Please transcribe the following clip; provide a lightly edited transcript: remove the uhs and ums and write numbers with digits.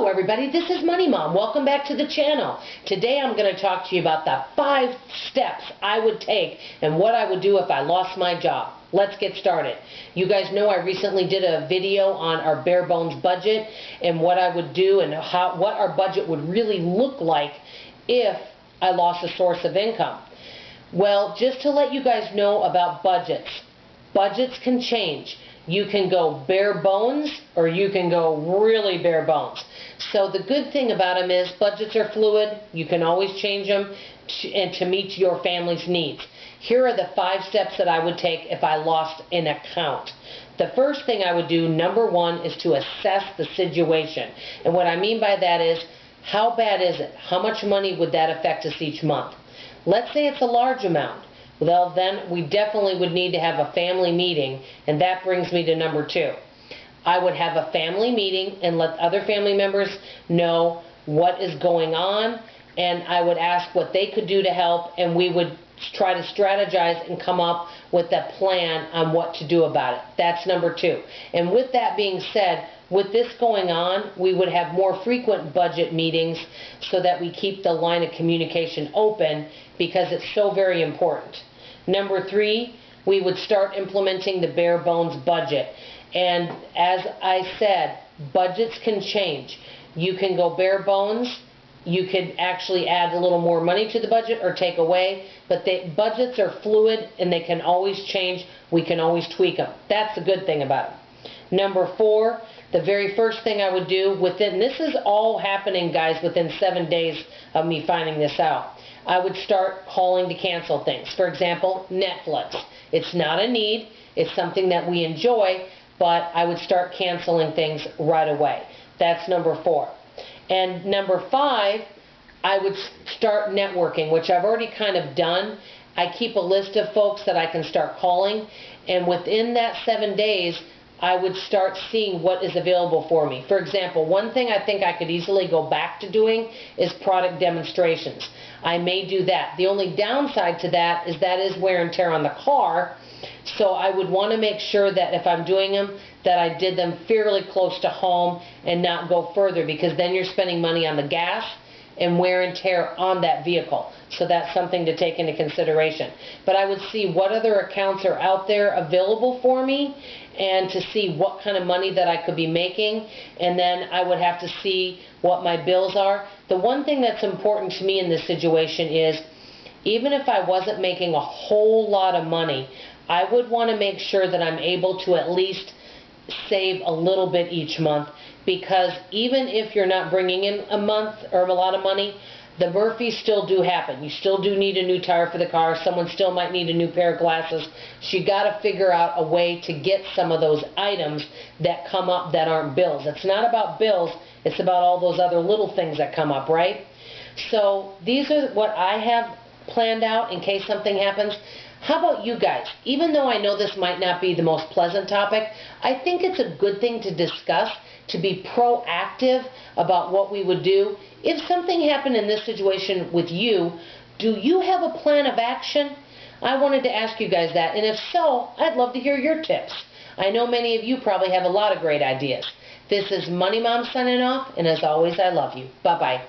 Hello everybody, this is Money Mom. Welcome back to the channel. Today I'm going to talk to you about the 5 steps I would take and what I would do if I lost my job. Let's get started. You guys know I recently did a video on our bare bones budget and what I would do and what our budget would really look like if I lost a source of income. Well, just to let you guys know about budgets. Budgets can change. You can go bare bones or you can go really bare bones. So the good thing about them is budgets are fluid. You can always change them to meet your family's needs. Here are the 5 steps that I would take if I lost an account. The first thing I would do, number 1, is to assess the situation. And what I mean by that is, how bad is it? How much money would that affect us each month? Let's say it's a large amount. Well, then we definitely would need to have a family meeting, and that brings me to number 2. I would have a family meeting and let other family members know what is going on, and I would ask what they could do to help, and we would try to strategize and come up with a plan on what to do about it. That's number 2. And with that being said, with this going on, we would have more frequent budget meetings so that we keep the line of communication open because it's so very important. Number 3, we would start implementing the bare bones budget. And as I said, budgets can change. You can go bare bones. You could actually add a little more money to the budget or take away, but budgets are fluid and they can always change. We can always tweak them. That's the good thing about them. Number 4, the very first thing I would do this is all happening, guys, within 7 days of me finding this out. I would start calling to cancel things. For example, Netflix. It's not a need. It's something that we enjoy, but I would start canceling things right away. That's number 4. And number 5, I would start networking, which I've already kind of done. I keep a list of folks that I can start calling, and within that 7 days, I would start seeing what is available for me. For example, one thing I think I could easily go back to doing is product demonstrations. I may do that. The only downside to that is wear and tear on the car. So I would want to make sure that if I'm doing them, that I did them fairly close to home and not go further, because then you're spending money on the gas and wear and tear on that vehicle. So that's something to take into consideration. But I would see what other accounts are out there available for me and to see what kind of money that I could be making, and then I would have to see what my bills are. The one thing that's important to me in this situation is, even if I wasn't making a whole lot of money, I would want to make sure that I'm able to at least save a little bit each month, because even if you're not bringing in a month or a lot of money, the Murphys still do happen. You still do need a new tire for the car. Someone still might need a new pair of glasses. So you got to figure out a way to get some of those items that come up that aren't bills. It's not about bills. It's about all those other little things that come up, right? So these are what I have planned out in case something happens. How about you guys? Even though I know this might not be the most pleasant topic, I think it's a good thing to discuss, to be proactive about what we would do. If something happened in this situation with you, do you have a plan of action? I wanted to ask you guys that, and if so, I'd love to hear your tips. I know many of you probably have a lot of great ideas. This is Money Mom signing off, and as always, I love you. Bye-bye.